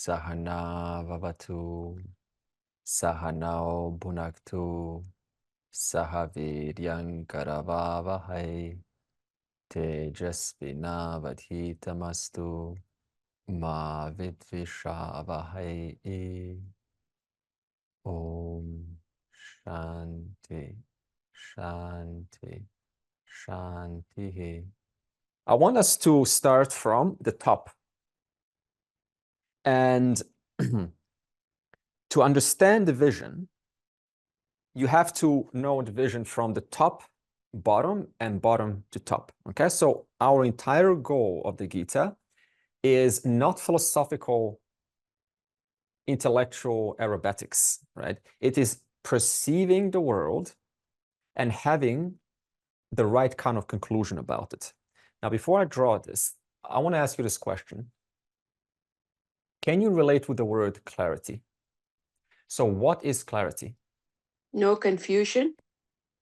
Sahana Vavatu, Sahanao Bhunaktu, Sahaviryang Karavavahai, Tejasvinavadhitamastu, Ma Vidvishavahai. Om Shanti, Shanti, Shanti. I want us to start from the top. And to understand the vision, you have to know the vision from the top, bottom, and bottom to top. Okay, so our entire goal of the Gita is not philosophical, intellectual aerobatics, right? It is perceiving the world and having the right kind of conclusion about it. Now, before I draw this, I want to ask you this question. Can you relate with the word clarity? So what is clarity? No confusion,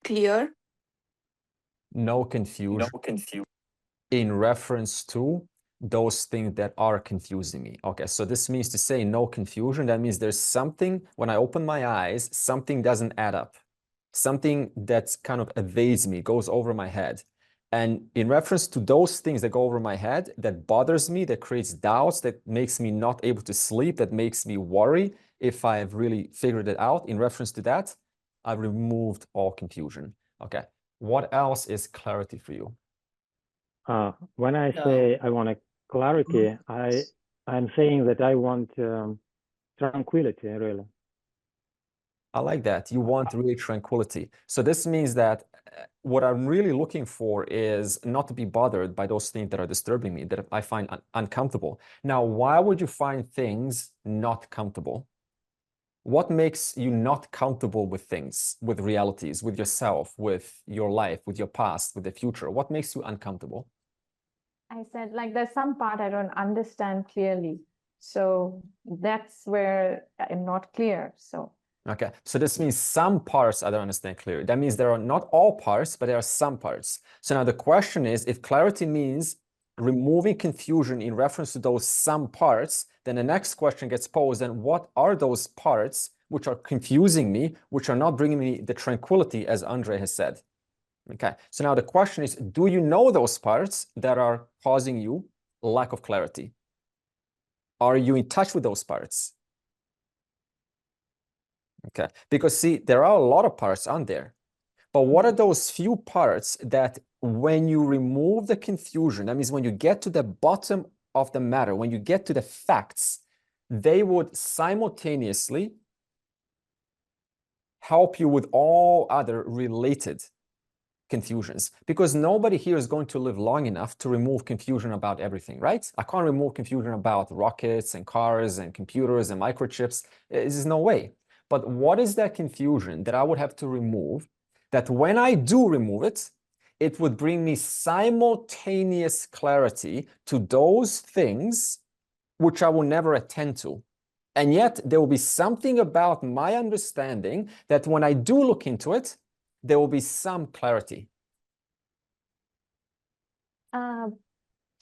clear. No confusion. No confusion. In reference to those things that are confusing me. Okay, so this means to say no confusion. That means there's something, when I open my eyes, something doesn't add up. Something that kind of evades me, goes over my head. And in reference to those things that go over my head, that bothers me, that creates doubts, that makes me not able to sleep, that makes me worry if I have really figured it out, in reference to that, I've removed all confusion. Okay, what else is clarity for you? When I say I want a clarity, I'm saying that I want tranquility, really. I like that. You want really tranquility. So this means that what I'm really looking for is not to be bothered by those things that are disturbing me, that I find uncomfortable. Now, why would you find things not comfortable? What makes you not comfortable with things, with realities, with yourself, with your life, with your past, with the future? What makes you uncomfortable? I said, like, there's some part I don't understand clearly. So that's where I'm not clear. So. Okay, so this means some parts I don't understand clearly. That means there are not all parts, but there are some parts. So now the question is, if clarity means removing confusion in reference to those some parts, then the next question gets posed, and what are those parts which are confusing me, which are not bringing me the tranquility, as Andre has said? Okay, so now the question is, do you know those parts that are causing you lack of clarity? Are you in touch with those parts? Okay, because see, there are a lot of parts on there, but what are those few parts that when you remove the confusion, that means when you get to the bottom of the matter, when you get to the facts, they would simultaneously help you with all other related confusions, because nobody here is going to live long enough to remove confusion about everything, right? I can't remove confusion about rockets and cars and computers and microchips. There's no way. But what is that confusion that I would have to remove, that when I do remove it, it would bring me simultaneous clarity to those things which I will never attend to? And yet there will be something about my understanding that when I do look into it, there will be some clarity.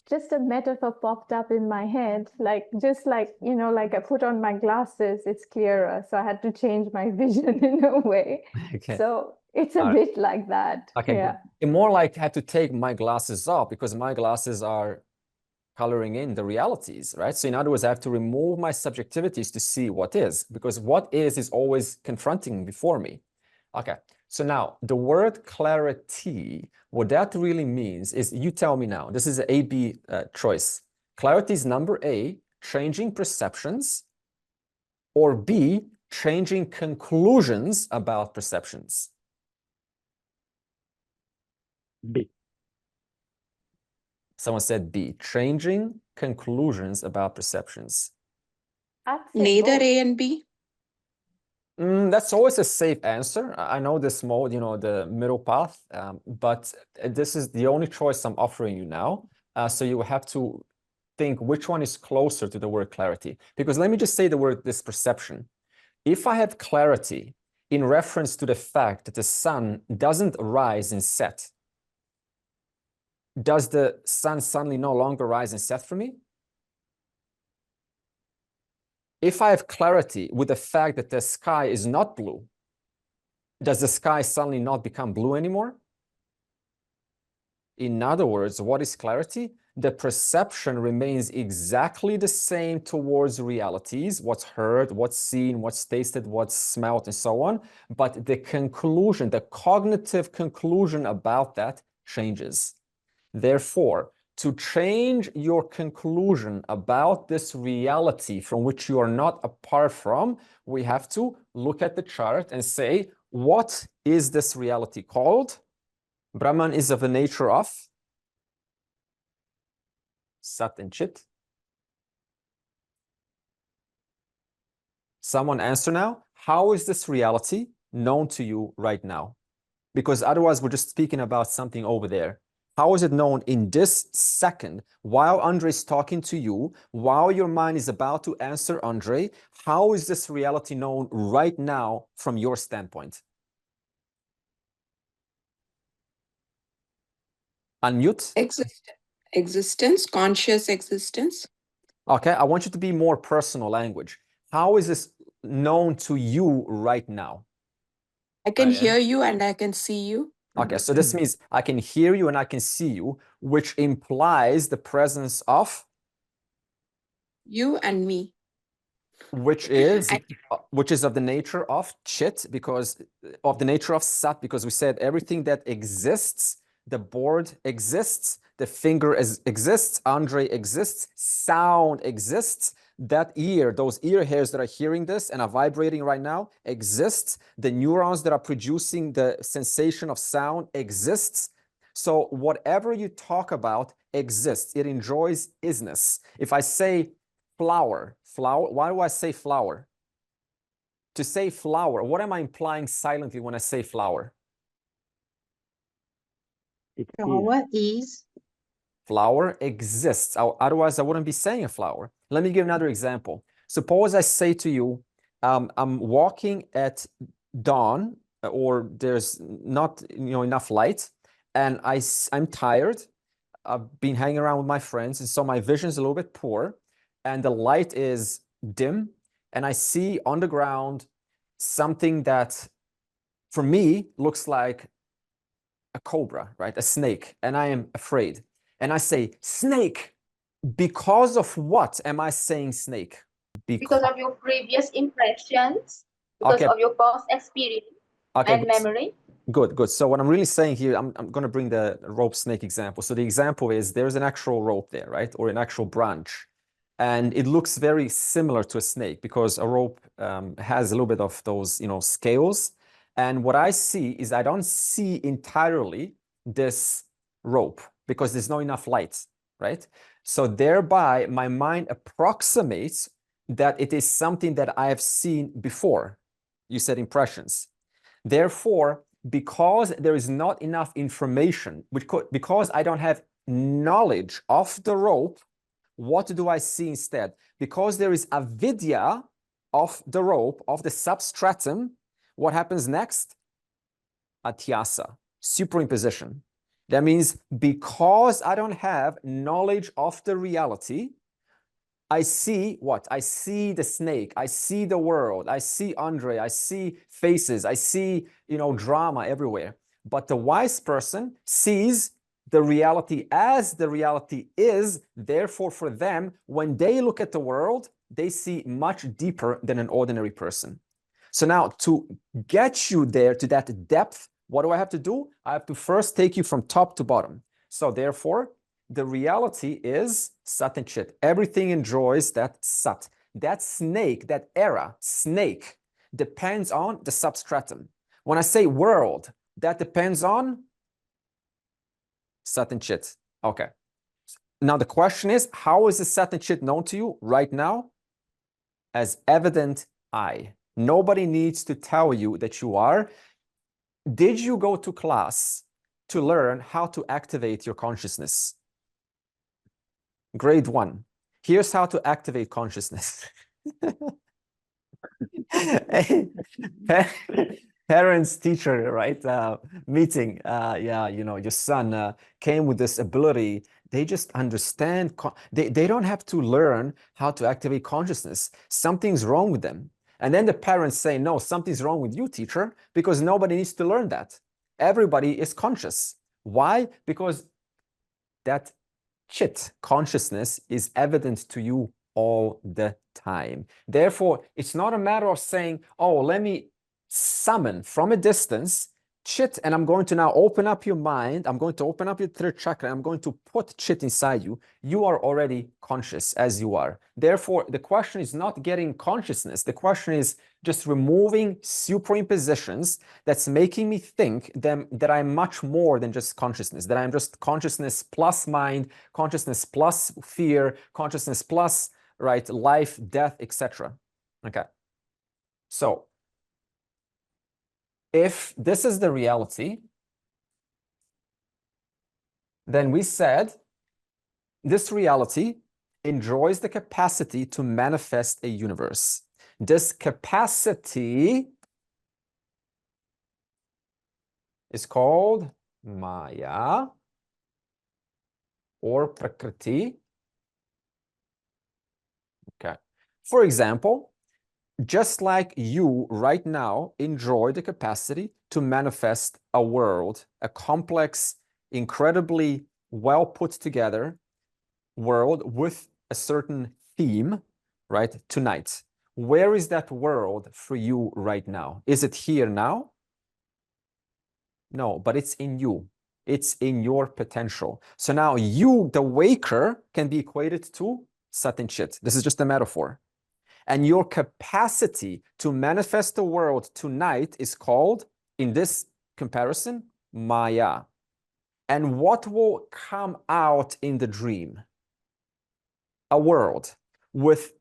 Just a metaphor popped up in my head, like just like, you know, like I put on my glasses, it's clearer. So I had to change my vision in a way. Okay. So it's a bit like that. Okay, yeah. And more like I have to take my glasses off because my glasses are coloring in the realities, right? So in other words, I have to remove my subjectivities to see what is, because what is always confronting before me. Okay, so now the word clarity, what that really means is, you tell me now, this is an A-B choice. Clarity is number A, changing perceptions, or B, changing conclusions about perceptions. B. Someone said B, changing conclusions about perceptions. Neither A and B. That's always a safe answer. I know this mode, you know, the middle path, but this is the only choice I'm offering you now. So you have to think which one is closer to the word clarity. Because let me just say the word this perception. If I have clarity in reference to the fact that the sun doesn't rise and set, does the sun suddenly no longer rise and set for me? if I have clarity with the fact that the sky is not blue, does the sky suddenly not become blue anymore? In other words, what is clarity? The perception remains exactly the same towards realities, what's heard, what's seen, what's tasted, what's smelled, and so on. But the conclusion, the cognitive conclusion about that changes. Therefore, to change your conclusion about this reality from which you are not apart from, we have to look at the chart and say, what is this reality called? Brahman is of the nature of Sat and Chit. Someone answer now. How is this reality known to you right now? Because otherwise we're just speaking about something over there. How is it known in this second, while Andre is talking to you, while your mind is about to answer Andre? How is this reality known right now from your standpoint? Unmute. Existence, conscious existence. Okay, I want you to be more personal language. How is this known to you right now? I can hear you and I can see you. Okay, so this means I can hear you and I can see you, which implies the presence of you and me. Which is of the nature of Chit, because of the nature of Sat, because we said everything that exists, the board exists, the finger exists, Andre exists, sound exists, that ear, those ear hairs that are hearing this and are vibrating right now exists, the neurons that are producing the sensation of sound exists. So whatever you talk about exists. It enjoys isness. If I say flower, why do I say flower? To say flower, what am I implying silently when I say flower? Flower is. Flower exists. Otherwise, I wouldn't be saying a flower. Let me give another example. Suppose I say to you, I'm walking at dawn, or there's not enough light, and I'm tired. I've been hanging around with my friends, and so my vision is a little bit poor, and the light is dim, and I see on the ground something that, for me, looks like a cobra, right? A snake, and I am afraid. And I say, snake. Because of what am I saying snake? Because of your previous impressions, because of your past experience and memory. Good. So what I'm really saying here, I'm going to bring the rope snake example. So the example is there's an actual rope there, right? Or an actual branch. And it looks very similar to a snake because a rope has a little bit of those, scales. And what I see is I don't see entirely this rope because there's not enough light, right? So thereby, my mind approximates that it is something that I have seen before. You said impressions. Therefore, because there is not enough information, because I don't have knowledge of the rope, what do I see instead? Because there is a vidya of the rope, of the substratum, what happens next? Atyasa, superimposition. That means because I don't have knowledge of the reality, I see what? I see the snake, I see the world, I see Andre, I see faces, I see, drama everywhere. But the wise person sees the reality as the reality is. Therefore, for them, when they look at the world, they see much deeper than an ordinary person. So now, to get you there to that depth, what do I have to do? I have to first take you from top to bottom. So therefore, the reality is Sat and Chit. Everything enjoys that Sat. That snake, that era, snake, depends on the substratum. When I say world, that depends on Sat and Chit. Okay. Now the question is, how is the Sat and Chit known to you right now? As evident I. Nobody needs to tell you that you are. Did you go to class to learn how to activate your consciousness? Grade 1. Here's how to activate consciousness. parents-teacher, right, meeting. Yeah, you know, your son came with this ability. They just understand. They don't have to learn how to activate consciousness. Something's wrong with them. And then the parents say, no, something's wrong with you, teacher, because nobody needs to learn that. Everybody is conscious. Why? Because that chit consciousness is evident to you all the time. Therefore, it's not a matter of saying, oh, let me summon from a distance chit, and I'm going to now open up your mind. I'm going to open up your third chakra. I'm going to put chit inside you. You are already conscious as you are. Therefore, the question is not getting consciousness. The question is just removing superimpositions that's making me think that I'm much more than just consciousness, that I'm just consciousness plus mind, consciousness plus fear, consciousness plus, right, life, death, etc. Okay. So if this is the reality, then we said this reality enjoys the capacity to manifest a universe. This capacity is called Maya or Prakriti. Okay. For example, just like you right now enjoy the capacity to manifest a world, a complex, incredibly well put together world with a certain theme, right, tonight. Where is that world for you right now? Is it here now? No, but it's in you. It's in your potential. So now you, the waker, can be equated to Sat and Chit. This is just a metaphor. And your capacity to manifest the world tonight is called, in this comparison, Maya. And what will come out in the dream? A world with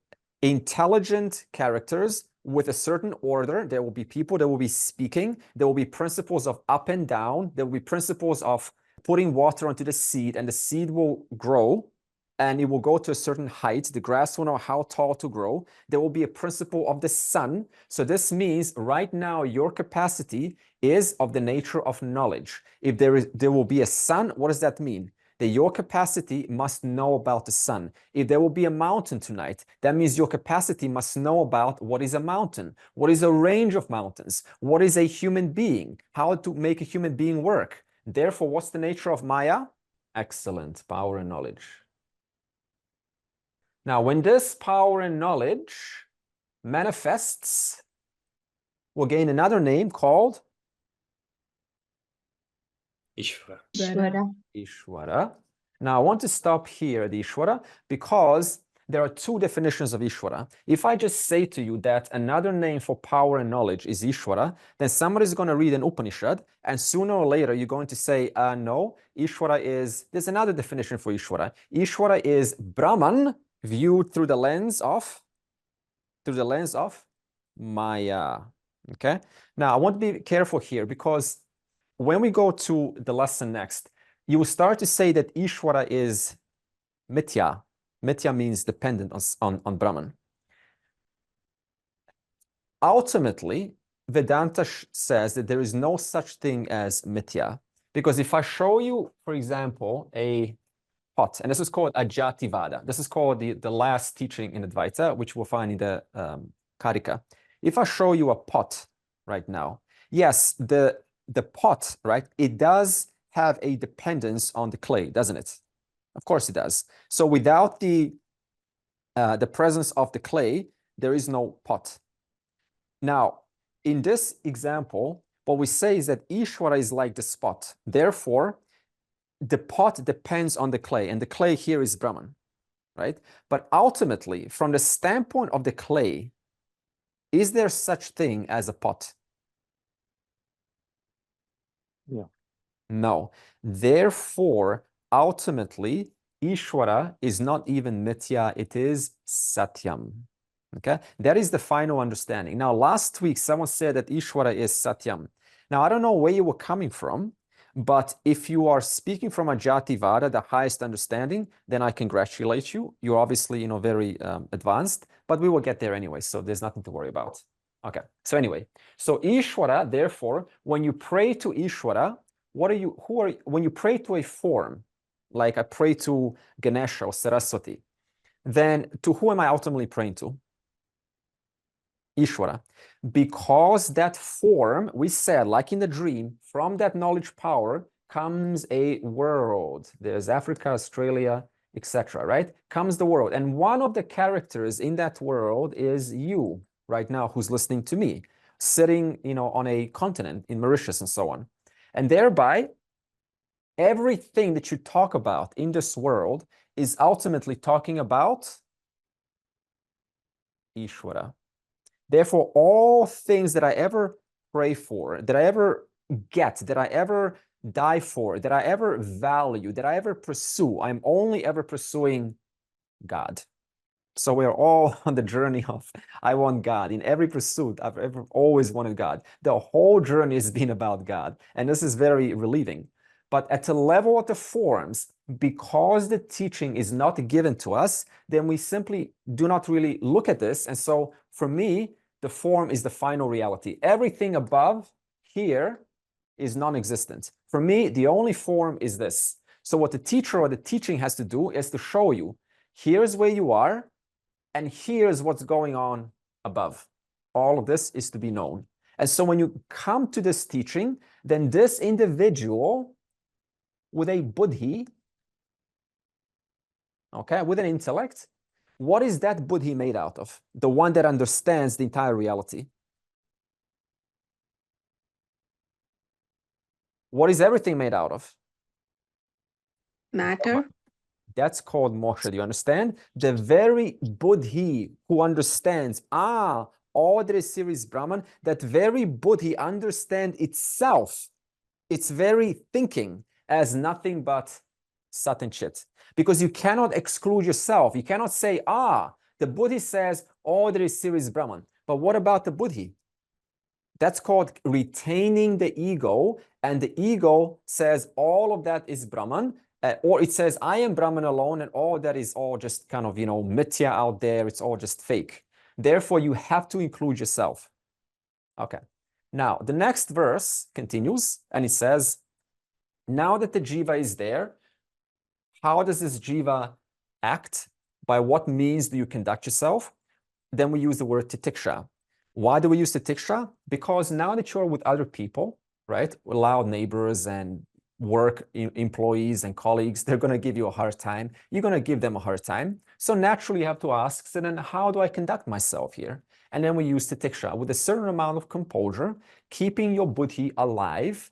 intelligent characters, with a certain order. There will be people that will be speaking. There will be principles of up and down. There will be principles of putting water onto the seed, and the seed will grow. And it will go to a certain height. The grass will know how tall to grow. There will be a principle of the sun. So this means right now your capacity is of the nature of knowledge. If there will be a sun, what does that mean? That your capacity must know about the sun. If there will be a mountain tonight, that means your capacity must know about what is a mountain, what is a range of mountains, what is a human being, how to make a human being work. Therefore, what's the nature of Maya? Excellent, power and knowledge. Now, when this power and knowledge manifests, we'll gain another name called Ishvara. Ishvara. Now, I want to stop here at Ishvara because there are two definitions of Ishvara. If I just say to you that another name for power and knowledge is Ishvara, then somebody's going to read an Upanishad, and sooner or later you're going to say, no, Ishvara is, there's another definition for Ishvara. Ishvara is Brahman viewed through the lens of Maya. Okay. Now I want to be careful here because when we go to the lesson next, you will start to say that Ishvara is Mithya. Mithya means dependent on Brahman. Ultimately, Vedanta says that there is no such thing as Mithya, because if I show you, for example, a pot, and this is called Ajati-vada. This is called the last teaching in Advaita, which we'll find in the Karika. If I show you a pot right now, yes, the pot, right, it does have a dependence on the clay, doesn't it? Of course it does. So without the presence of the clay, there is no pot. Now, in this example, what we say is that Ishvara is like the spot. Therefore, the pot depends on the clay, and the clay here is Brahman, right? But ultimately, from the standpoint of the clay, is there such thing as a pot? Yeah. No. Therefore, ultimately, Ishvara is not even Mithya, it is Satyam. Okay? That is the final understanding. Now, last week, someone said that Ishvara is Satyam. Now, I don't know where you were coming from, but if you are speaking from Ajati-vada, the highest understanding, then I congratulate you. You're obviously, very advanced, but we will get there anyway, so there's nothing to worry about. Okay, so anyway, so Ishvara, therefore, when you pray to Ishvara, when you pray to a form, like I pray to Ganesha or Saraswati, then to who am I ultimately praying to? Ishvara. Because that form, we said, like in the dream, from that knowledge power comes a world. There's Africa, Australia, etc., right? Comes the world. And one of the characters in that world is you right now, who's listening to me, sitting, on a continent in Mauritius and so on. And thereby, everything that you talk about in this world is ultimately talking about Ishvara. Therefore, all things that I ever pray for, that I ever get, that I ever die for, that I ever value, that I ever pursue, I'm only ever pursuing God. So we're all on the journey of, I want God. In every pursuit, I've ever always wanted God. The whole journey has been about God. And this is very relieving. But at the level of the forms, because the teaching is not given to us, then we simply do not really look at this. And so for me, the form is the final reality. Everything above here is non-existent. For me, the only form is this. So what the teacher or the teaching has to do is to show you, here's where you are, and here's what's going on above. All of this is to be known. And so when you come to this teaching, then this individual with a buddhi, okay, with an intellect, what is that buddhi made out of? The one that understands the entire reality. What is everything made out of? Matter. That's called moksha. Do you understand? The very buddhi who understands, all that is series Brahman, that very buddhi understands itself, its very thinking, as nothing but sat and chit. Because you cannot exclude yourself. You cannot say, the buddhi says all that is series Brahman. But what about the buddhi? That's called retaining the ego, and the ego says all of that is Brahman, or it says I am Brahman alone, and all that is all just kind of, mithya out there, it's all just fake. Therefore, you have to include yourself. Okay. Now, the next verse continues, and it says, now that the jiva is there, how does this jiva act? By what means do you conduct yourself? Then we use the word titiksha. Why do we use titiksha? Because now that you're with other people, right, loud neighbors and work employees and colleagues, they're going to give you a hard time. You're going to give them a hard time. So naturally, you have to ask, so then how do I conduct myself here? And then we use titiksha with a certain amount of composure, keeping your buddhi alive,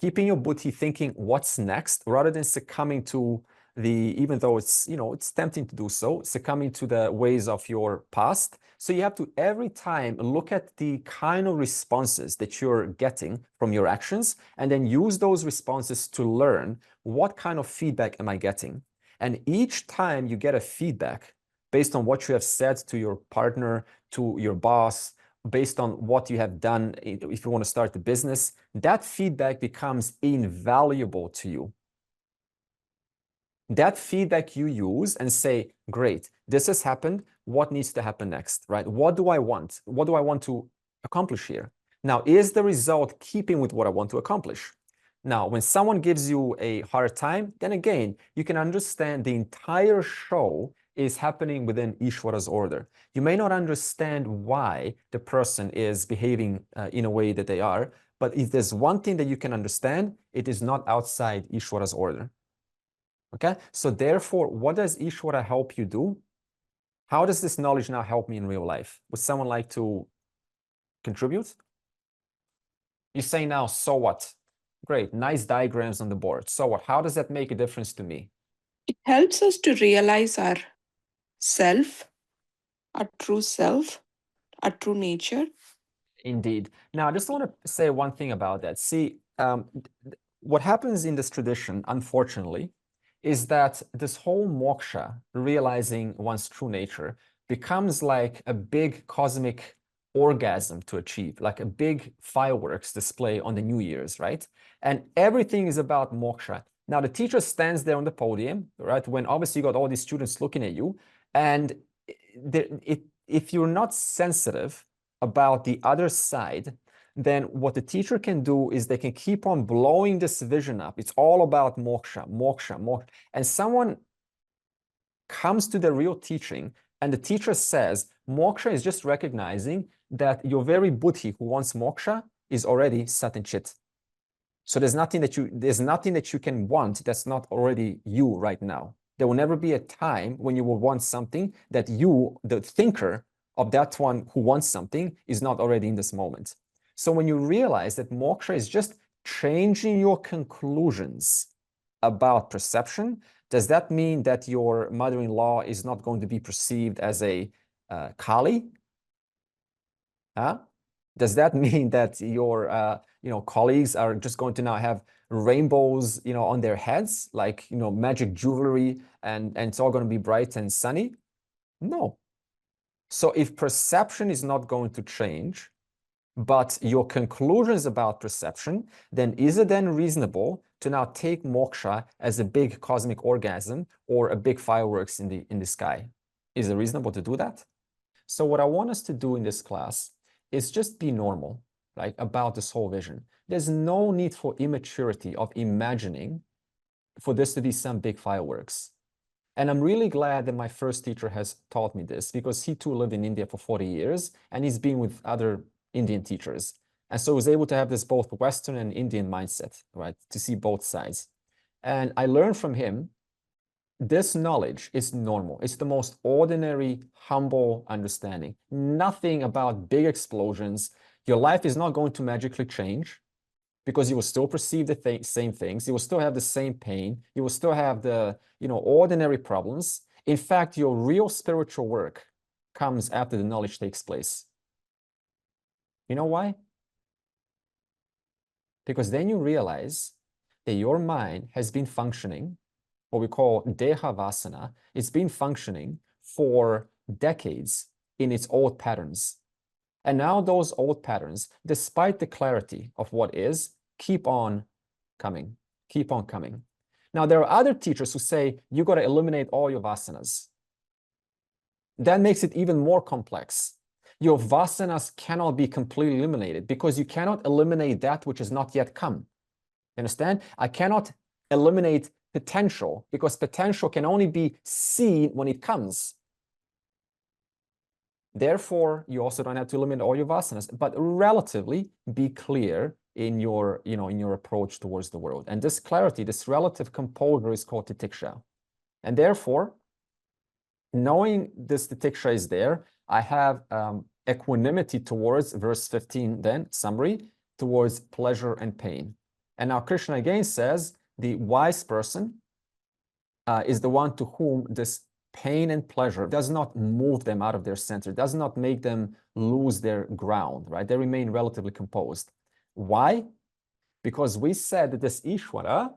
keeping your buddhi thinking what's next, rather than succumbing to even though it's, it's tempting to do so, succumbing to the ways of your past. So you have to every time look at the kind of responses that you're getting from your actions, and then use those responses to learn what kind of feedback am I getting. And each time you get a feedback based on what you have said to your partner, to your boss, based on what you have done, if you want to start a business, that feedback becomes invaluable to you. That feedback you use and say, great, this has happened. What needs to happen next, right? What do I want? What do I want to accomplish here? Now, is the result keeping with what I want to accomplish? Now, when someone gives you a hard time, then again, you can understand the entire show is happening within Ishvara's order. You may not understand why the person is behaving in a way that they are, but if there's one thing that you can understand, it is not outside Ishvara's order. Okay, so therefore, what does Ishvara help you do? How does this knowledge now help me in real life? Would someone like to contribute? You say now, so what? Great, nice diagrams on the board. So what? How does that make a difference to me? It helps us to realize our self, our true self, our true nature. Indeed. Now, I just want to say one thing about that. See, what happens in this tradition, unfortunately, is that this whole moksha, realizing one's true nature, becomes like a big cosmic orgasm to achieve, like a big fireworks display on the New Year's, right? And everything is about moksha. Now, the teacher stands there on the podium, right? When obviously you got all these students looking at you, and if you're not sensitive about the other side, then what the teacher can do is they can keep on blowing this vision up. It's all about moksha, moksha, moksha. And someone comes to the real teaching, and the teacher says, moksha is just recognizing that your very buddhi who wants moksha is already sat and chit. So there's nothing that you can want that's not already you right now. There will never be a time when you will want something that you, the thinker of that one who wants something, is not already in this moment. So when you realize that moksha is just changing your conclusions about perception, does that mean that your mother-in-law is not going to be perceived as a Kali? Huh? Does that mean that your colleagues are just going to now have rainbows on their heads, like magic jewelry, and it's all going to be bright and sunny? No. So if perception is not going to change, but your conclusions about perception, then is it then reasonable to now take moksha as a big cosmic orgasm or a big fireworks in the sky? Is it reasonable to do that? So what I want us to do in this class is just be normal, right, about this whole vision. There's no need for immaturity of imagining for this to be some big fireworks. And I'm really glad that my first teacher has taught me this, because he too lived in India for 40 years and he's been with other Indian teachers. And so he was able to have this both Western and Indian mindset, right, to see both sides. And I learned from him, this knowledge is normal. It's the most ordinary, humble understanding. Nothing about big explosions. Your life is not going to magically change, because you will still perceive the same things. You will still have the same pain. You will still have the ordinary problems. In fact, your real spiritual work comes after the knowledge takes place. You know why? Because then you realize that your mind has been functioning, what we call deha vasana. It's been functioning for decades in its old patterns. And now those old patterns, despite the clarity of what is, keep on coming, keep on coming. Now, there are other teachers who say, you got to eliminate all your vasanas. That makes it even more complex. Your vasanas cannot be completely eliminated, because you cannot eliminate that which has not yet come. You understand? I cannot eliminate potential, because potential can only be seen when it comes. Therefore, you also don't have to eliminate all your vasanas, but relatively be clear in your, in your approach towards the world. And this clarity, this relative composure is called titiksha. And therefore, knowing this titiksha is there, I have equanimity towards, verse 15 then, summary, towards pleasure and pain. And now Krishna again says, the wise person is the one to whom this pain and pleasure does not move them out of their center, does not make them lose their ground, right? They remain relatively composed. Why? Because we said that this Ishvara,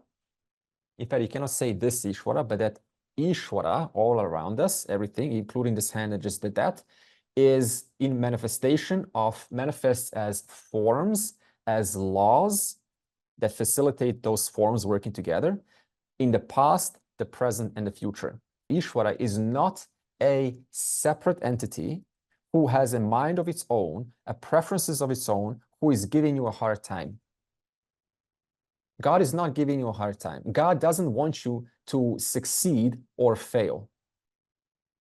in fact, you cannot say this Ishvara, but that Ishvara all around us, everything, including this hand that just did that, is in manifestation of, manifests as forms, as laws that facilitate those forms working together in the past, the present, and the future. Ishvara is not a separate entity who has a mind of its own, a preferences of its own, who is giving you a hard time. God is not giving you a hard time. God doesn't want you to succeed or fail.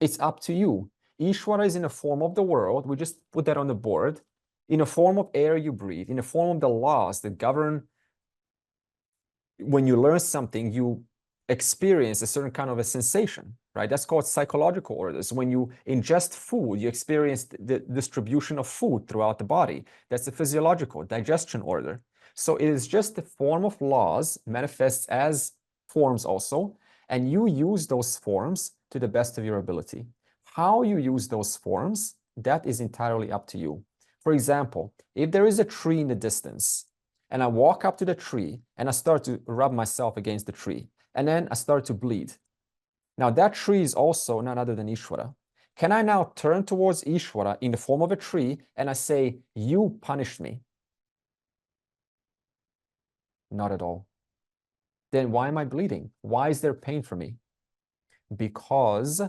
It's up to you. Ishvara is in the form of the world. We just put that on the board. In the form of air you breathe, in the form of the laws that govern. When you learn something, you experience a certain kind of a sensation, right? That's called psychological orders. When you ingest food, you experience the distribution of food throughout the body. That's a physiological digestion order. So it is just the form of laws manifests as forms also, and you use those forms to the best of your ability. How you use those forms, that is entirely up to you. For example, if there is a tree in the distance, and I walk up to the tree and I start to rub myself against the tree, and then I start to bleed. Now that tree is also none other than Ishvara. Can I now turn towards Ishvara in the form of a tree and I say, you punished me? Not at all. Then why am I bleeding? Why is there pain for me? Because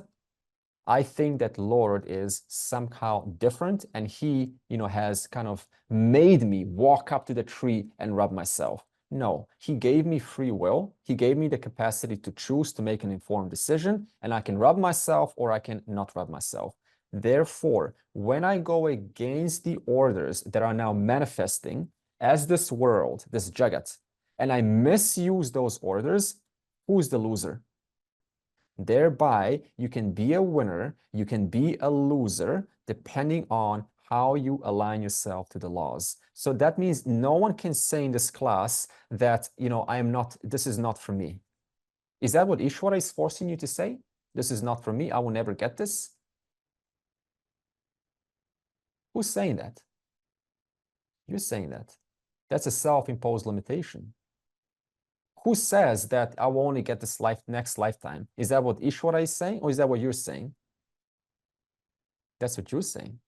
I think that Lord is somehow different, and he, has kind of made me walk up to the tree and rub myself. No, he gave me free will. He gave me the capacity to choose to make an informed decision, and I can rub myself or I can not rub myself. Therefore, when I go against the orders that are now manifesting as this world, this jagat, and I misuse those orders, who's the loser? Thereby, you can be a winner, you can be a loser, depending on how you align yourself to the laws. So that means no one can say in this class that, this is not for me. Is that what Ishvara is forcing you to say? This is not for me, I will never get this? Who's saying that? You're saying that. That's a self-imposed limitation. Who says that I will only get this next lifetime? Is that what Ishvara is saying, or is that what you're saying? That's what you're saying.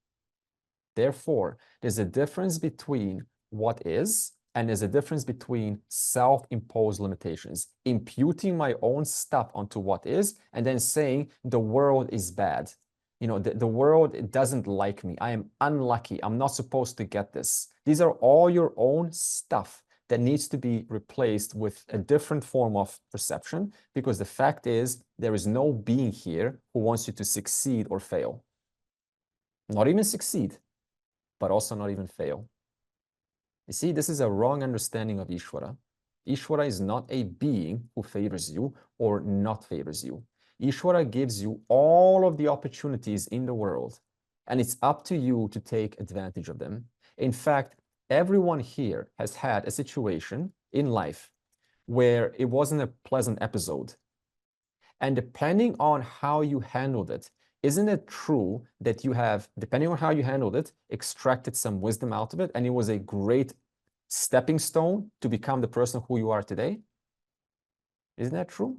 Therefore, there's a difference between what is, and there's a difference between self-imposed limitations, imputing my own stuff onto what is, and then saying the world is bad. The world doesn't like me. I am unlucky. I'm not supposed to get this. These are all your own stuff that needs to be replaced with a different form of perception, because the fact is there is no being here who wants you to succeed or fail. Not even succeed, but also not even fail. You see, this is a wrong understanding of Ishvara. Ishvara is not a being who favors you or not favors you. Ishvara gives you all of the opportunities in the world, and it's up to you to take advantage of them. In fact, everyone here has had a situation in life where it wasn't a pleasant episode. And depending on how you handled it, isn't it true that you have, depending on how you handled it, extracted some wisdom out of it, and it was a great stepping stone to become the person who you are today? Isn't that true?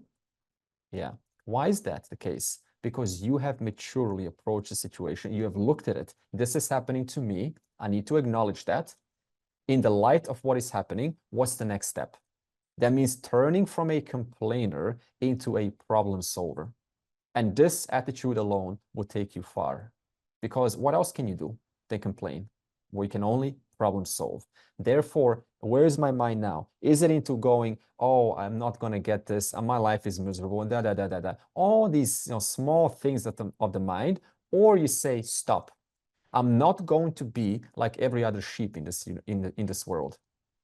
Yeah. Why is that the case? Because you have maturely approached the situation. You have looked at it. This is happening to me. I need to acknowledge that. In the light of what is happening, what's the next step? That means turning from a complainer into a problem solver. And this attitude alone will take you far. Because what else can you do than complain? We can only problem solve. Therefore, where is my mind now? Is it into going, oh, I'm not going to get this, and my life is miserable, and da. All these small things of the mind, or you say, stop. I'm not going to be like every other sheep in this world.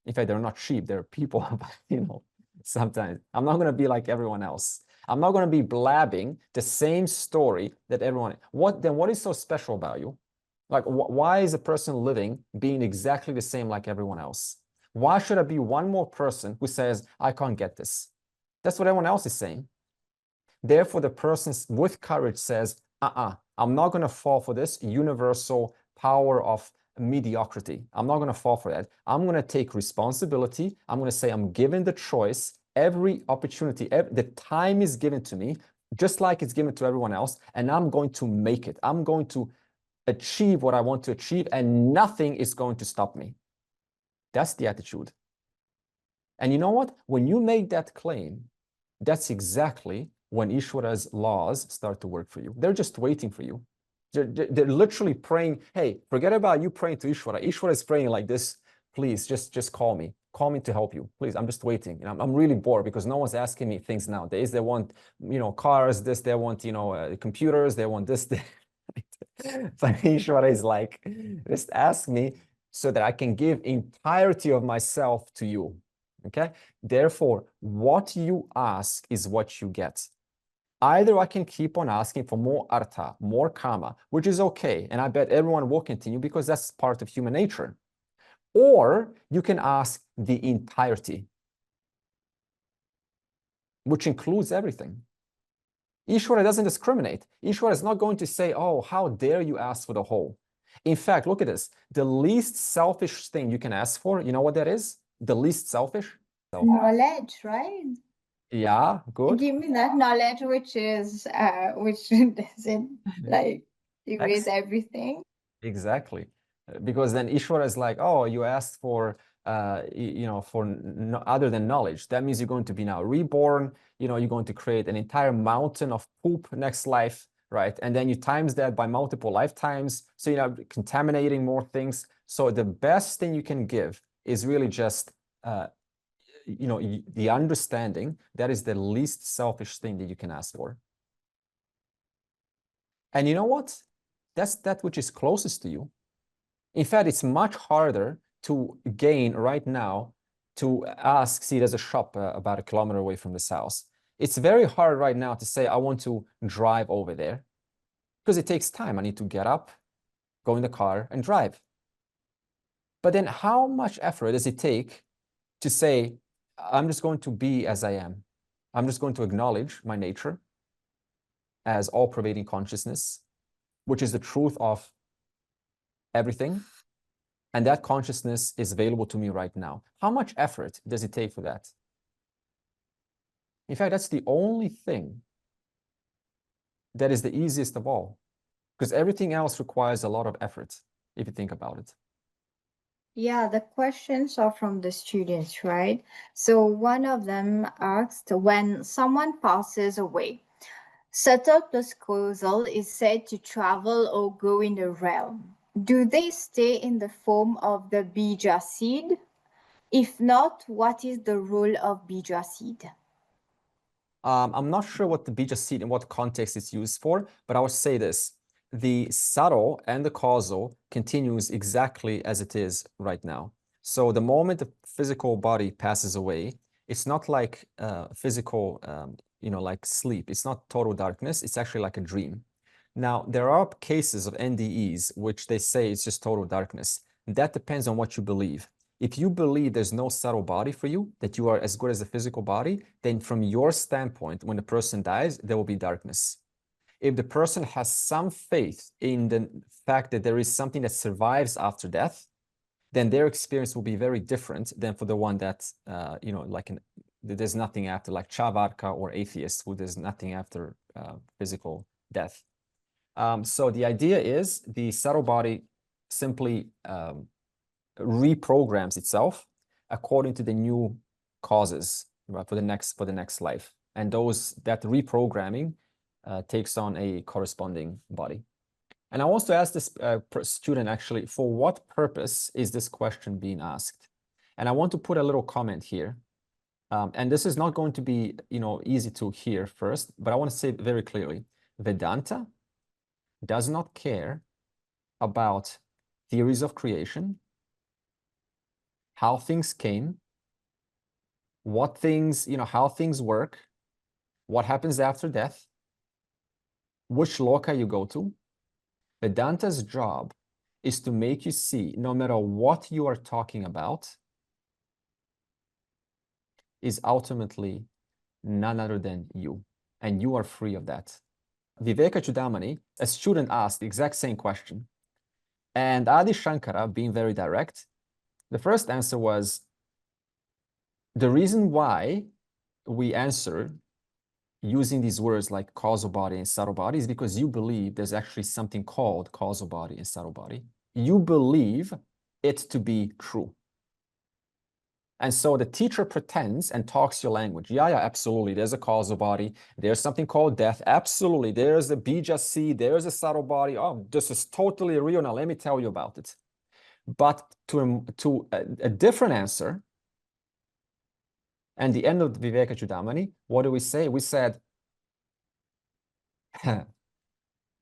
In fact, they're not sheep, they're people, sometimes. I'm not going to be like everyone else. I'm not going to be blabbing the same story that everyone. What is so special about you? Like, why is a person living being exactly the same like everyone else? Why should I be one more person who says, I can't get this? That's what everyone else is saying. Therefore, the person with courage says, I'm not going to fall for this universal power of mediocrity. I'm not going to fall for that. I'm going to take responsibility. I'm going to say I'm given the choice, every opportunity, the time is given to me, just like it's given to everyone else, and I'm going to make it. I'm going to achieve what I want to achieve, and nothing is going to stop me. That's the attitude. And you know what? When you make that claim, that's exactly when Ishvara's laws start to work for you. They're just waiting for you. They're literally praying, hey, forget about you praying to Ishvara. Ishvara is praying like this, please, just call me. Call me to help you. Please, I'm just waiting. I'm really bored because no one's asking me things nowadays. They want, cars, this, they want, computers, they want this. But Ishvara is like, just ask me so that I can give entirety of myself to you. Okay? Therefore, what you ask is what you get. Either I can keep on asking for more artha, more karma, which is okay, and I bet everyone will continue because that's part of human nature. Or you can ask the entirety, which includes everything. Ishvara doesn't discriminate. Ishvara is not going to say, oh, how dare you ask for the whole. In fact, look at this. The least selfish thing you can ask for, you know what that is? The least selfish? Knowledge, right? Yeah, good. Give me that knowledge which doesn't like erase everything. Exactly. Because then Ishvara is like, oh, you asked for other than knowledge. That means you're going to be now reborn. You're going to create an entire mountain of poop next life. right? And then you times that by multiple lifetimes, so you're contaminating more things. So the best thing you can give is really just, the understanding that is the least selfish thing that you can ask for. And you know what? That's that which is closest to you. In fact, it's much harder to gain right now to ask, see, there's a shop about 1 kilometer away from this house. It's very hard right now to say, I want to drive over there, because it takes time. I need to get up, go in the car and drive. But then how much effort does it take to say, I'm just going to be as I am. I'm just going to acknowledge my nature as all-pervading consciousness, which is the truth of everything. And that consciousness is available to me right now. How much effort does it take for that? In fact, that's the only thing that is the easiest of all, because everything else requires a lot of effort, if you think about it. Yeah, the questions are from the students, right? So one of them asked, when someone passes away, subtle plus causal is said to travel or go in the realm. Do they stay in the form of the bija seed? If not, what is the role of bija seed? I'm not sure what the bija seed in what context it's used for, but I would say this. The subtle and the causal continues exactly as it is right now. So the moment the physical body passes away, it's not like physical, like sleep. It's not total darkness. It's actually like a dream. Now, there are cases of NDEs which they say it's just total darkness. That depends on what you believe. If you believe there's no subtle body for you, that you are as good as the physical body, then from your standpoint, when the person dies, there will be darkness. If the person has some faith in the fact that there is something that survives after death, then their experience will be very different than for the one that, there's nothing after, like Chavarka or atheists, who there's nothing after physical death. So the idea is the subtle body simply reprograms itself according to the new causes, right, for the next life, and that reprogramming takes on a corresponding body. And I also asked this student, actually, for what purpose is this question being asked? And I want to put a little comment here, and this is not going to be easy to hear first, but I want to say it very clearly. Vedanta does not care about theories of creation, how things came, what things, how things work, what happens after death, which loka you go to. Vedanta's job is to make you see, no matter what you are talking about, is ultimately none other than you, and you are free of that. Viveka-Chudamani, a student, asked the exact same question. And Adi Shankara, being very direct, the first answer was, the reason why we answer using these words like causal body and subtle body is because you believe there's actually something called causal body and subtle body. You believe it to be true. And so the teacher pretends and talks your language. Yeah, absolutely. There's a causal body. There's something called death. Absolutely. There's a bija seed. There's a subtle body. Oh, this is totally real. Now let me tell you about it. But to a different answer, and the end of the Viveka-Chudamani, what do we say? We said,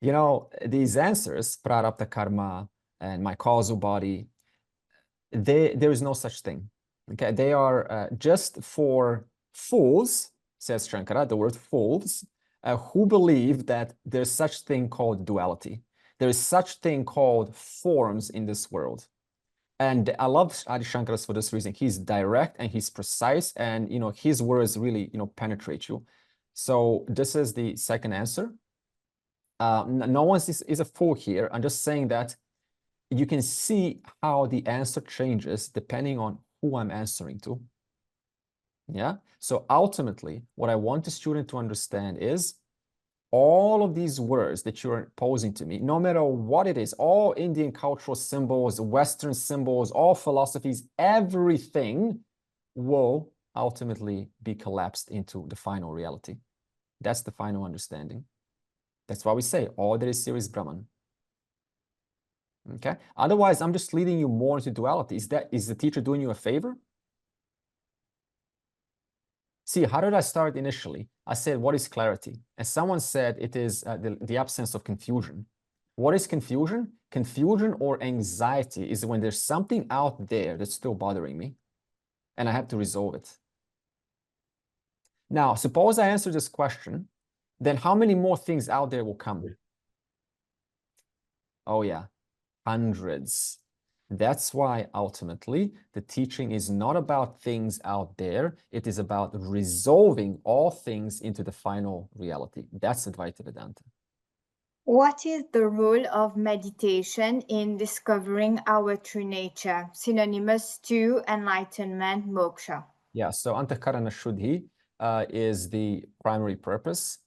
these answers, prarabdha karma and my causal body, there is no such thing. Okay, they are just for fools, says Shankara, the word fools, who believe that there's such thing called duality. There is such thing called forms in this world. And I love Adi Shankara for this reason. He's direct and he's precise, and his words really penetrate you. So this is the second answer. No one is a fool here. I'm just saying that you can see how the answer changes depending on who I'm answering to. Yeah. So ultimately, what I want the student to understand is all of these words that you're posing to me, no matter what it is, all Indian cultural symbols, Western symbols, all philosophies, everything will ultimately be collapsed into the final reality. That's the final understanding. That's why we say all there is here is Brahman. Okay. Otherwise, I'm just leading you more into duality. Is the teacher doing you a favor? See, how did I start initially? I said, what is clarity? And someone said it is the absence of confusion. What is confusion? Confusion or anxiety is when there's something out there that's still bothering me and I have to resolve it. Now, suppose I answer this question, then how many more things out there will come? Oh yeah, hundreds. That's why ultimately the teaching is not about things out there. It is about resolving all things into the final reality. That's Advaita Vedanta. What is the role of meditation in discovering our true nature, synonymous to enlightenment, moksha? Yeah, so Antakarana Shuddhi is the primary purpose.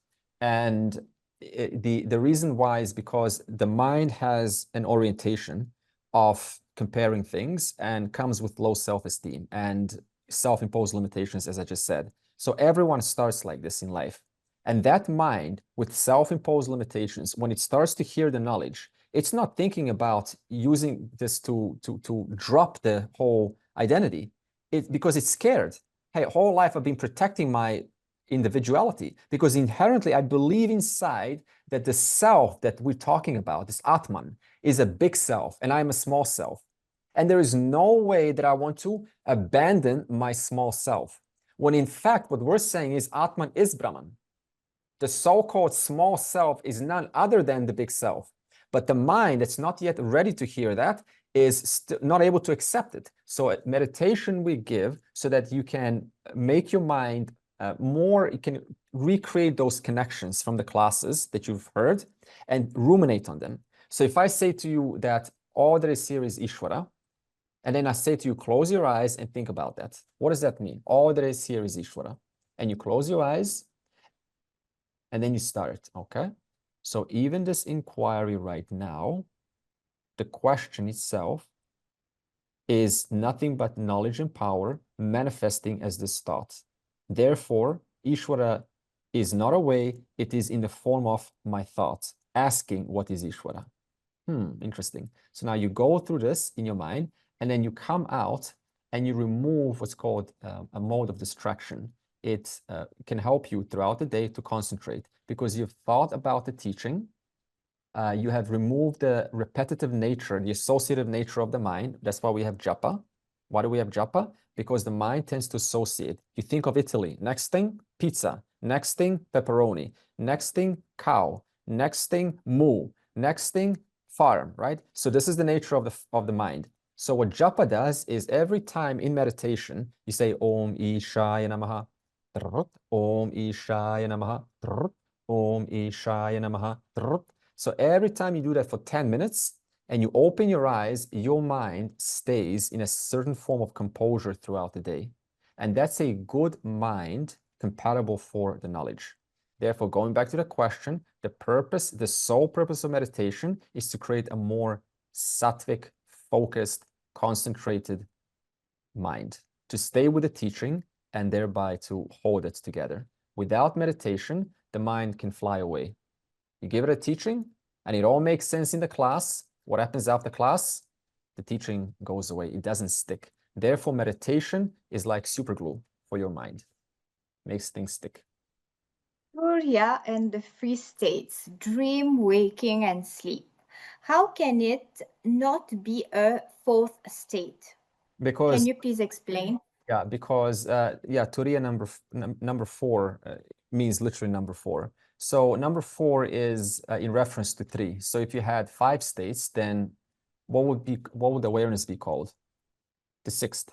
And the reason why is because the mind has an orientation of comparing things and comes with low self-esteem and self-imposed limitations, as I just said. So everyone starts like this in life. And that mind with self-imposed limitations, when it starts to hear the knowledge, it's not thinking about using this to drop the whole identity. Because it's scared. Hey, whole life I've been protecting my individuality because inherently I believe inside that the self that we're talking about, this Atman, is a big self and I'm a small self. And there is no way that I want to abandon my small self. When in fact, what we're saying is Atman is Brahman. The so-called small self is none other than the big self. But the mind that's not yet ready to hear that is not able to accept it. So meditation we give so that you can make your mind you can recreate those connections from the classes that you've heard and ruminate on them. So if I say to you that all there is here is Ishvara, and then I say to you, close your eyes and think about that. What does that mean? All there is here is Ishvara. And you close your eyes and then you start, okay? So even this inquiry right now, the question itself is nothing but knowledge and power manifesting as this thought. Therefore, Ishvara is not a way, it is in the form of my thoughts, asking what is Ishvara. Interesting. So now you go through this in your mind, and then you come out and you remove what's called a mode of distraction. It can help you throughout the day to concentrate because you've thought about the teaching. You have removed the repetitive nature, the associative nature of the mind. That's why we have japa. Why do we have japa? Because the mind tends to associate. You think of Italy. Next thing, pizza. Next thing, pepperoni. Next thing, cow. Next thing, moo. Next thing, farm, right? So this is the nature of the mind. So what japa does is every time in meditation, you say Om Ishaya Namaha, Om Ishaya Namaha, Om Ishaya Namaha. So every time you do that for 10 minutes and you open your eyes, your mind stays in a certain form of composure throughout the day. And that's a good mind compatible for the knowledge. Therefore, going back to the question, the sole purpose of meditation is to create a more sattvic, focused, concentrated mind, to stay with the teaching and thereby to hold it together. Without meditation, the mind can fly away. You give it a teaching and it all makes sense in the class. What happens after class? The teaching goes away. It doesn't stick. Therefore, meditation is like super glue for your mind. Makes things stick. Surya and the three states, dream, waking, and sleep. How can it not be a fourth state? Because can you please explain? Yeah, because Turiya number 4 means literally number 4. So number 4 is in reference to 3. So if you had 5 states, then what would awareness be called? The 6th.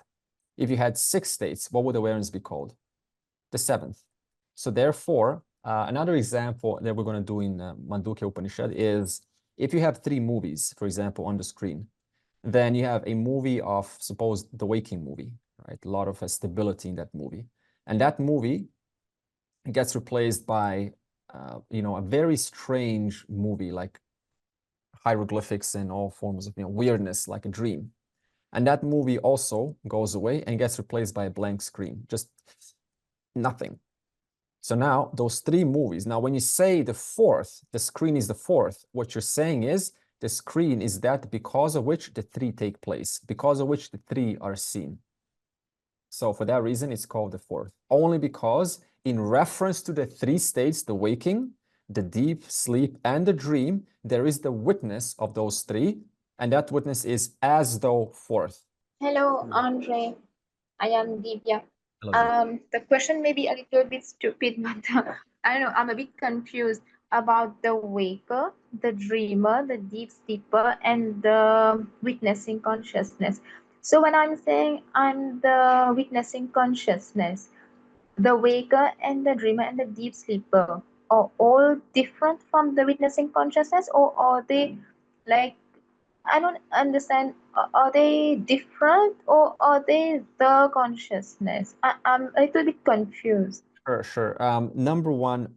If you had 6 states, what would awareness be called? The 7th. So therefore, another example that we're going to do in Mandukya Upanishad is if you have 3 movies, for example, on the screen, then you have a movie of, suppose, the waking movie, right? A lot of stability in that movie. And that movie gets replaced by, a very strange movie, like hieroglyphics and all forms of weirdness, like a dream. And that movie also goes away and gets replaced by a blank screen, just nothing. So now those three movies. Now, when you say the fourth, the screen is the fourth, what you're saying is the screen is that because of which the three take place, because of which the three are seen. So for that reason, it's called the fourth. Only because in reference to the three states, the waking, the deep sleep, and the dream, there is the witness of those three, and that witness is as though fourth. Hello, Andre. I am Divya. Hello. The question may be a little bit stupid, but I don't know, I'm a bit confused about the waker, the dreamer, the deep sleeper, and the witnessing consciousness. So when I'm saying I'm the witnessing consciousness, the waker and the dreamer and the deep sleeper are all different from the witnessing consciousness, or are they like, I don't understand. Are they different, or are they the consciousness? I'm a little bit confused. Sure. Number one,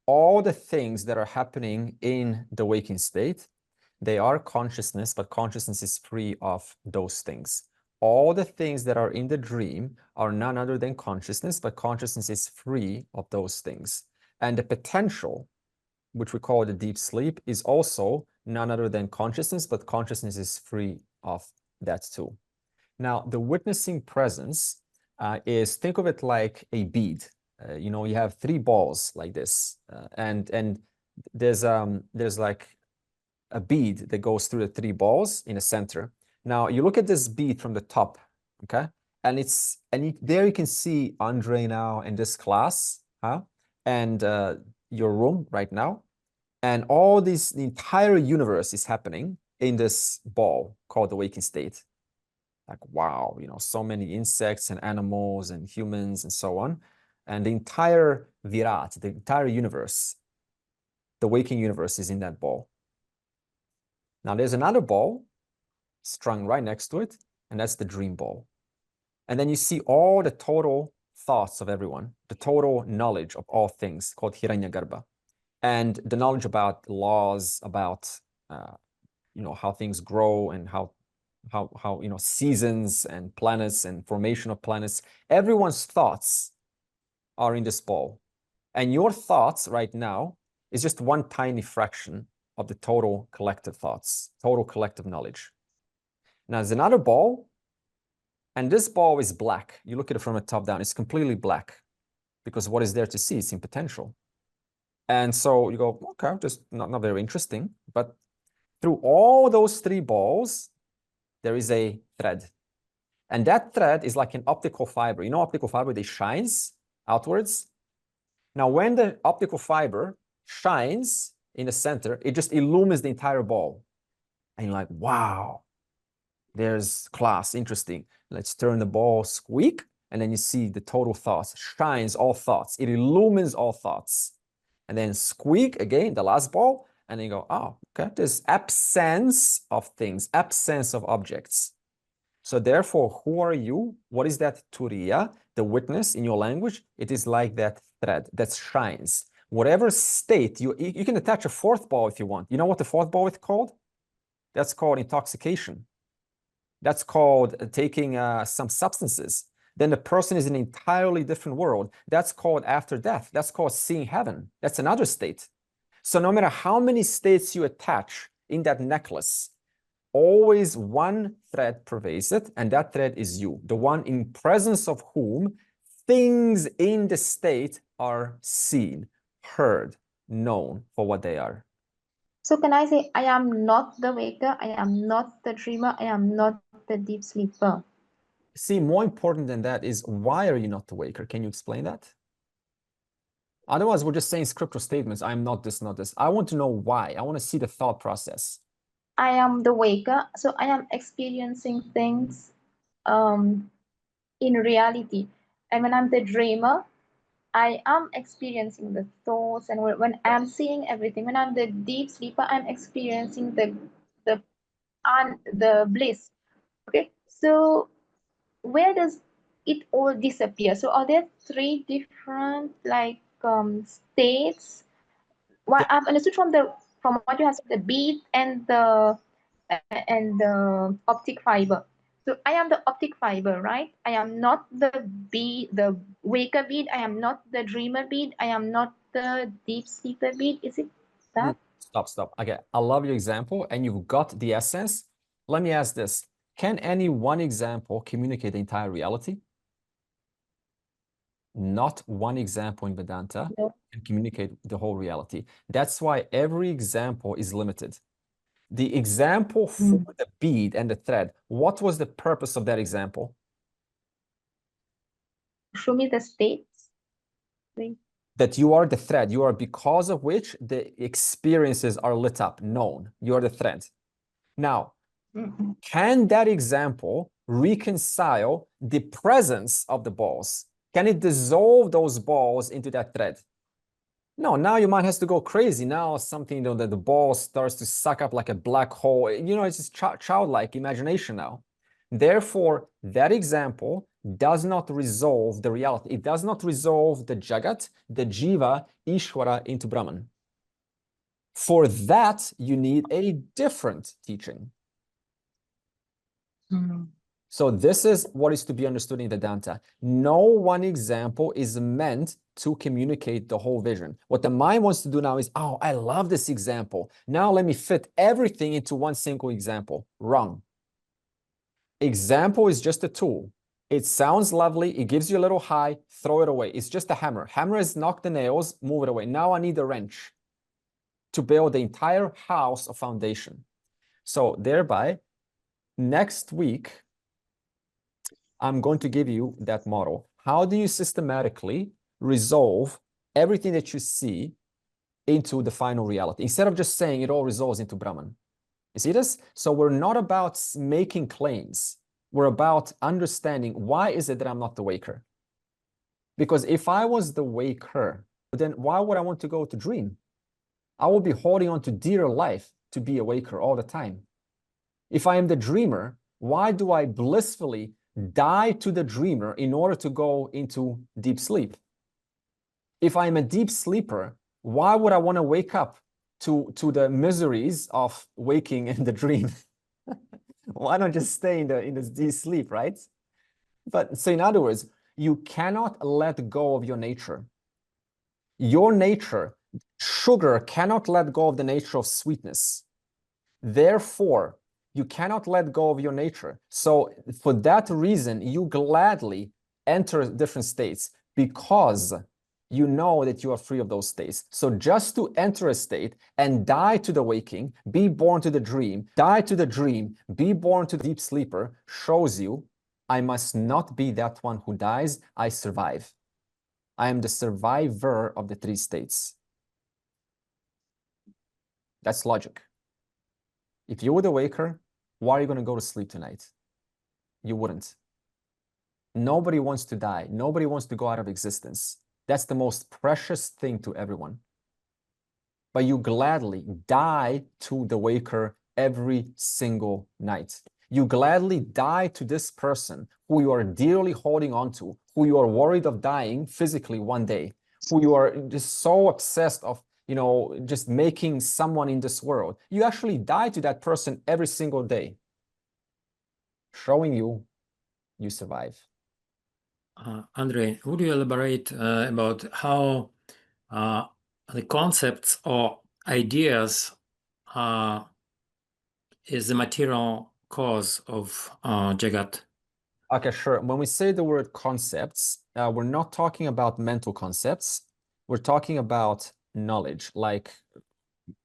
all the things that are happening in the waking state, they are consciousness, but consciousness is free of those things. All the things that are in the dream are none other than consciousness, but consciousness is free of those things. And the potential, which we call the deep sleep, is also none other than consciousness, but consciousness is free of that too. Now, the witnessing presence is, think of it like a bead. You have three balls like this, and there's like a bead that goes through the three balls in the center. Now, you look at this bead from the top, okay? And there you can see Andre now in this class, and your room right now. And the entire universe is happening in this ball called the waking state. Like, wow, so many insects and animals and humans and so on. And the entire Virat, the entire universe, the waking universe is in that ball. Now there's another ball strung right next to it, and that's the dream ball. And then you see all the total thoughts of everyone, the total knowledge of all things called Hiranyagarbha. And the knowledge about laws, about how things grow and how seasons and planets and formation of planets. Everyone's thoughts are in this ball, and your thoughts right now is just one tiny fraction of the total collective thoughts, total collective knowledge. Now there's another ball, and this ball is black. You look at it from the top down, it's completely black, because what is there to see? It's in potential. And so you go, okay, just not very interesting. But through all those three balls, there is a thread. And that thread is like an optical fiber. You know optical fiber, they shines outwards. Now, when the optical fiber shines in the center, it just illumines the entire ball. And you're like, wow, there's class, interesting. Let's turn the ball, squeak, and then you see the total thoughts, shines all thoughts. It illumines all thoughts. And then squeak again, the last ball, and then you go, oh, okay, there's absence of things, absence of objects. So therefore, who are you? What is that turiya, the witness in your language? It is like that thread that shines. Whatever state, you can attach a fourth ball if you want. You know what the fourth ball is called? That's called intoxication. That's called taking some substances. Then the person is in an entirely different world. That's called after death. That's called seeing heaven. That's another state. So no matter how many states you attach in that necklace, always one thread pervades it, and that thread is you, the one in presence of whom things in the state are seen, heard, known for what they are. So can I say, I am not the waker, I am not the dreamer, I am not the deep sleeper? See, more important than that is, why are you not the waker? Can you explain that? Otherwise, we're just saying scriptural statements. I'm not this, not this. I want to know why. I want to see the thought process. I am the waker, so I am experiencing things in reality. And when I'm the dreamer, I am experiencing the thoughts, and when I'm seeing everything. When I'm the deep sleeper, I'm experiencing the bliss. Okay, so where does it all disappear? So are there three different states? What I've understood from what you have said, the bead and the optic fiber. So I am the optic fiber, right? I am not the waker bead. I am not the dreamer bead. I am not the deep sleeper bead. Is it that? Stop. Okay, I love your example and you've got the essence. Let me ask this. Can any one example communicate the entire reality? Not one example in Vedanta can communicate the whole reality. That's why every example is limited. The example for the bead and the thread, what was the purpose of that example? Show me the states. That you are the thread, you are because of which the experiences are lit up, known. You are the thread. Now, can that example reconcile the presence of the balls? Can it dissolve those balls into that thread? No, now your mind has to go crazy. Now something, that the ball starts to suck up like a black hole. It's just childlike imagination now. Therefore, that example does not resolve the reality. It does not resolve the Jagat, the Jiva, Ishvara into Brahman. For that, you need a different teaching. So this is what is to be understood in Vedanta. No one example is meant to communicate the whole vision. What the mind wants to do now is, oh, I love this example. Now let me fit everything into one single example. Wrong. Example is just a tool. It sounds lovely. It gives you a little high. Throw it away. It's just a hammer. Hammer has knocked the nails. Move it away. Now I need a wrench to build the entire house of foundation. So thereby, next week, I'm going to give you that model. How do you systematically resolve everything that you see into the final reality? Instead of just saying it all resolves into Brahman. You see this? So we're not about making claims. We're about understanding why is it that I'm not the waker? Because if I was the waker, then why would I want to go to dream? I will be holding on to dear life to be a waker all the time. If I am the dreamer, why do I blissfully die to the dreamer in order to go into deep sleep? If I'm a deep sleeper, why would I want to wake up to the miseries of waking in the dream? Why not just stay in the deep sleep, right? But so in other words, you cannot let go of your nature. Your nature, sugar cannot let go of the nature of sweetness. Therefore, you cannot let go of your nature. So for that reason, you gladly enter different states because you know that you are free of those states. So just to enter a state and die to the waking, be born to the dream, die to the dream, be born to the deep sleeper, shows you, I must not be that one who dies, I survive. I am the survivor of the three states. That's logic. If you were the waker, why are you going to go to sleep tonight? You wouldn't. Nobody wants to die. Nobody wants to go out of existence. That's the most precious thing to everyone. But you gladly die to the waker every single night. You gladly die to this person who you are dearly holding on to, who you are worried of dying physically one day, who you are just so obsessed of, just making someone in this world. You actually die to that person every single day, showing you survive. Andre, would you elaborate about how the concepts or ideas is the material cause of Jagat? Okay, sure. When we say the word concepts, we're not talking about mental concepts. We're talking about knowledge. Like,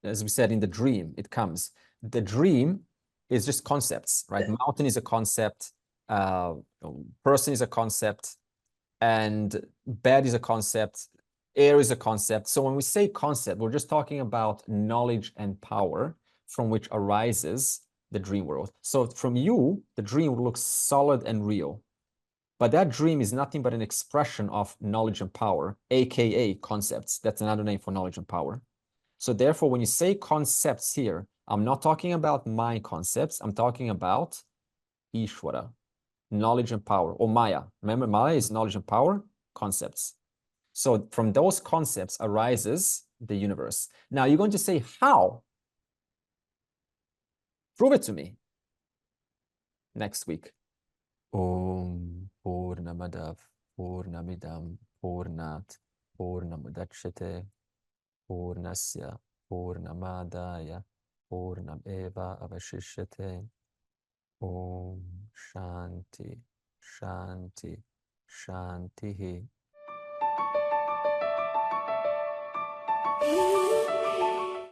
as we said, in the dream, it comes. The dream is just concepts, right? Mountain is a concept. Person is a concept. And bed is a concept. Air is a concept. So when we say concept, we're just talking about knowledge and power from which arises the dream world. So from you, the dream will look solid and real. But that dream is nothing but an expression of knowledge and power, aka concepts. That's another name for knowledge and power. So therefore, when you say concepts here, I'm not talking about mind concepts. I'm talking about Ishvara, knowledge and power, or Maya. Remember, Maya is knowledge and power, concepts. So from those concepts arises the universe. Now you're going to say, how? Prove it to me. Next week. Om Purnamadav Purnamidam Purnat Purnamudachyate Purnasya Purnamadaya Purnameva Avashishyate. Om Shanti Shanti Shantihi.